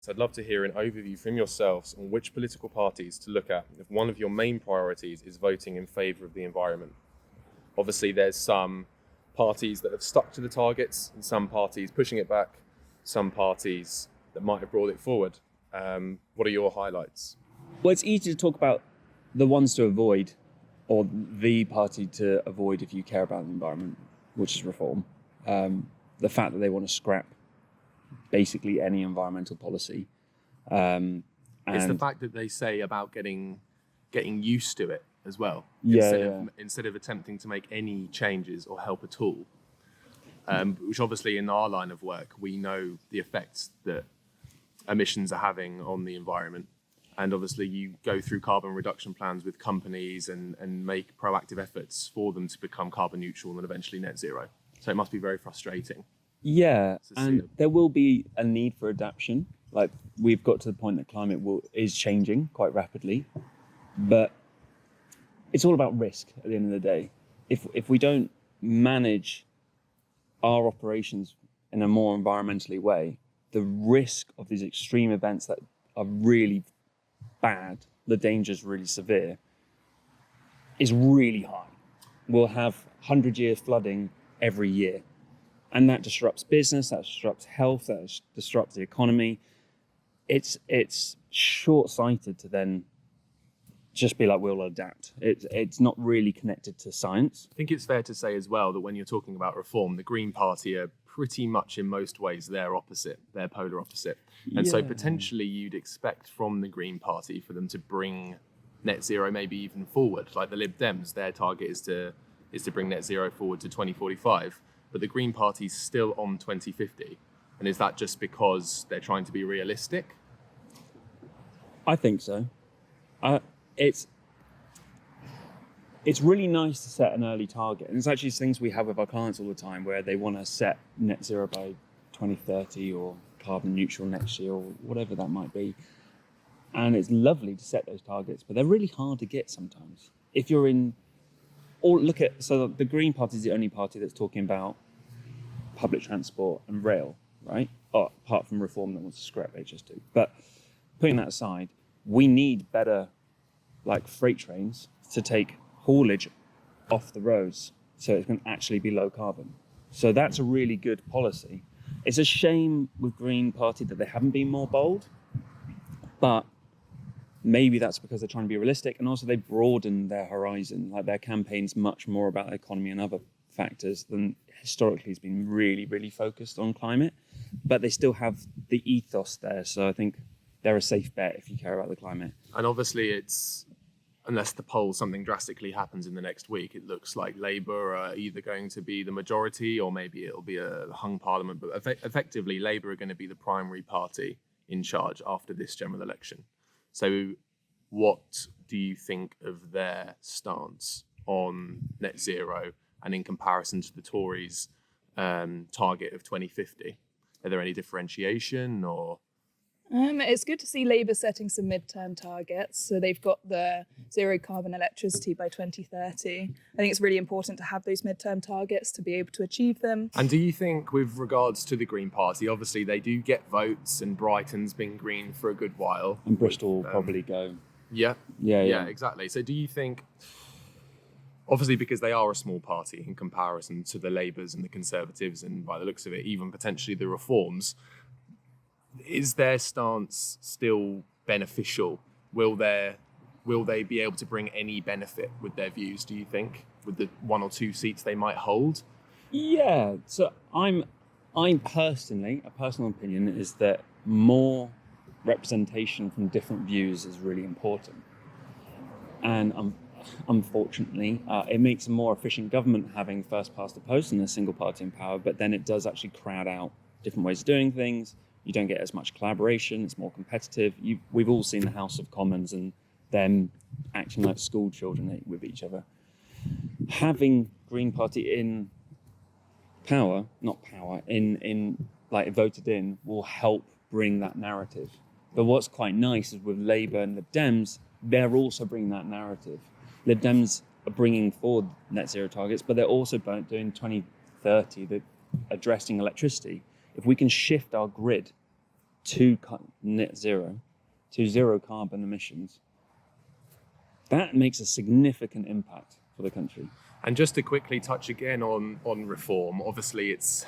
So I'd love to hear an overview from yourselves on which political parties to look at if one of your main priorities is voting in favour of the environment. Obviously, there's some parties that have stuck to the targets and some parties pushing it back, some parties that might have brought it forward. What are your highlights? Well, it's easy to talk about the ones to avoid, or the party to avoid if you care about the environment, which is Reform. The fact that they want to scrap basically any environmental policy. It's the fact that they say about getting used to it as well. Instead of attempting to make any changes or help at all. Which obviously in our line of work, we know the effects that emissions are having on the environment. And obviously you go through carbon reduction plans with companies and make proactive efforts for them to become carbon neutral and eventually net zero. So it must be very frustrating. Yeah, and there will be a need for adaptation. Like, we've got to the point that climate is changing quite rapidly, but it's all about risk at the end of the day. If we don't manage our operations in a more environmentally way, the risk of these extreme events that are really bad, the danger is really severe, is really high. We'll have 100-year flooding every year. And that disrupts business, that disrupts health, that disrupts the economy. It's short-sighted to then just be like, we'll adapt. It's not really connected to science. I think it's fair to say as well that when you're talking about Reform, the Green Party are pretty much in most ways their polar opposite. And so potentially you'd expect from the Green Party for them to bring net zero maybe even forward. Like the Lib Dems, their target is to bring net zero forward to 2045. But the Green Party's still on 2050. And is that just because they're trying to be realistic? I think so. It's really nice to set an early target. And it's actually things we have with our clients all the time where they want to set net zero by 2030 or carbon neutral next year or whatever that might be. And it's lovely to set those targets, but they're really hard to get sometimes. If you're in... So the Green Party is the only party that's talking about public transport and rail, right? Oh, apart from Reform that wants to scrap HS2. But putting that aside, we need better freight trains to take haulage off the roads so it can actually be low carbon. So that's a really good policy. It's a shame with Green Party that they haven't been more bold, but maybe that's because they're trying to be realistic, and also they broaden their horizon. Like, their campaign's much more about the economy and other factors than historically has been really, really focused on climate. But they still have the ethos there, so I think they're a safe bet if you care about the climate. And obviously it's, unless the poll something drastically happens in the next week, it looks like Labour are either going to be the majority or maybe it'll be a hung parliament. But effectively, Labour are going to be the primary party in charge after this general election. So what do you think of their stance on net zero and in comparison to the Tories' target of 2050? Are there any differentiation or? It's good to see Labour setting some midterm targets. So they've got the zero carbon electricity by 2030. I think it's really important to have those midterm targets to be able to achieve them. And do you think, with regards to the Green Party, obviously they do get votes and Brighton's been green for a good while. And Bristol will probably go. Yeah, exactly. So do you think, obviously because they are a small party in comparison to the Labours and the Conservatives and by the looks of it, even potentially the Reforms, is their stance still beneficial? Will they be able to bring any benefit with their views, do you think, with the 1 or 2 seats they might hold? Yeah, so I'm personally, a personal opinion is that more representation from different views is really important. And unfortunately, it makes a more efficient government having first past the post and a single party in power, but then it does actually crowd out different ways of doing things. You don't get as much collaboration, it's more competitive. We've all seen the House of Commons and them acting like school children with each other. Having Green Party in power, voted in, will help bring that narrative. But what's quite nice is with Labour and Lib Dems, they're also bringing that narrative. Lib Dems are bringing forward net zero targets, but they're also doing 2030, addressing electricity. If we can shift our grid to net zero, to zero carbon emissions, that makes a significant impact for the country. And just to quickly touch again on reform, obviously it's,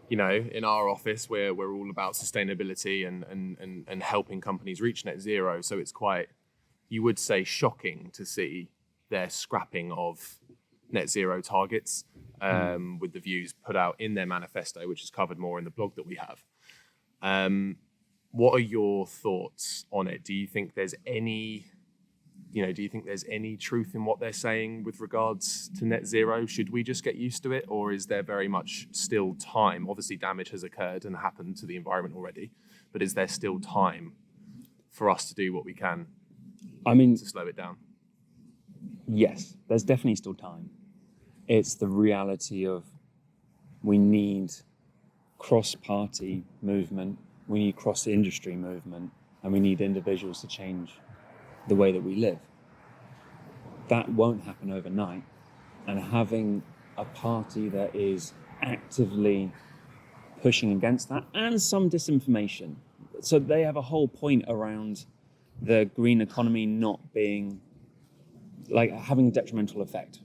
you know, in our office we're all about sustainability and helping companies reach net zero. So it's quite, you would say, shocking to see their scrapping of net zero targets with the views put out in their manifesto, which is covered more in the blog that we have. What are your thoughts on it? Do you think there's any truth in what they're saying with regards to net zero? Should we just get used to it, or is there very much still time? Obviously damage has occurred and happened to the environment already, but is there still time for us to do what we can to slow it down? Yes, there's definitely still time. It's the reality of we need cross-party movement, we need cross-industry movement, and we need individuals to change the way that we live. That won't happen overnight. And having a party that is actively pushing against that, and some disinformation. So they have a whole point around the green economy not being, like, having a detrimental effect.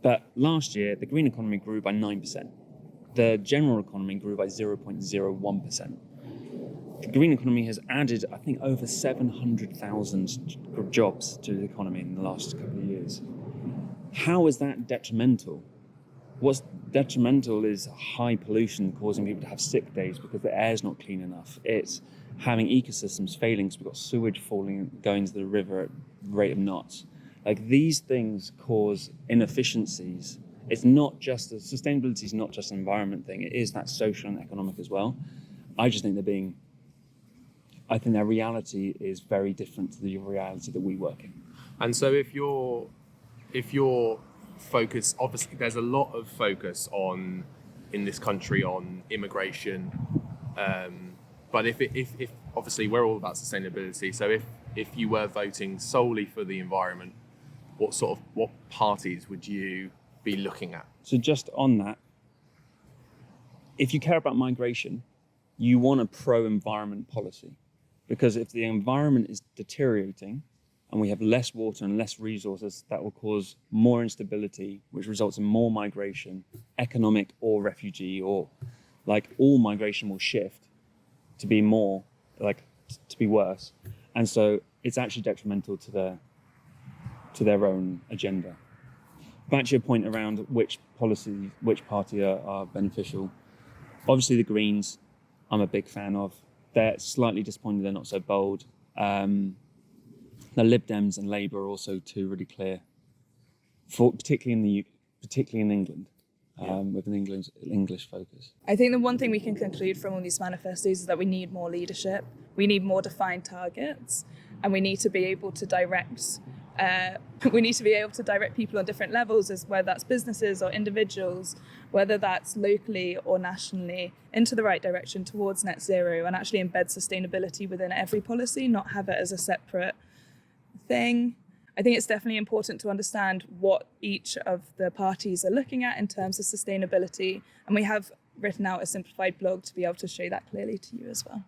But last year, the green economy grew by 9%. The general economy grew by 0.01%. The green economy has added, I think, over 700,000 jobs to the economy in the last couple of years. How is that detrimental? What's detrimental is high pollution causing people to have sick days because the air's not clean enough. It's having ecosystems failing, so we've got sewage going to the river at the rate of knots. Like, these things cause inefficiencies. It's not just, sustainability is not just an environment thing, it is that social and economic as well. I think their reality is very different to the reality that we work in. And so if your focus, obviously there's a lot of focus in this country on immigration, but if obviously we're all about sustainability, so if you were voting solely for the environment, what parties would you be looking at? So just on that, if you care about migration, you want a pro-environment policy. Because if the environment is deteriorating and we have less water and less resources, that will cause more instability, which results in more migration, economic or refugee, or like all migration will shift to be more, like to be worse. And so it's actually detrimental to their own agenda. Back to your point around which party are beneficial. Obviously the Greens, I'm a big fan of. They're slightly disappointed they're not so bold. The Lib Dems and Labour are also two really clear, particularly in England, with an English focus. I think the one thing we can conclude from all these manifestos is that we need more leadership, we need more defined targets, and we need to be able to direct people on different levels, as whether that's businesses or individuals, whether that's locally or nationally, into the right direction towards net zero, and actually embed sustainability within every policy, not have it as a separate thing. I think it's definitely important to understand what each of the parties are looking at in terms of sustainability, and we have written out a simplified blog to be able to show that clearly to you as well.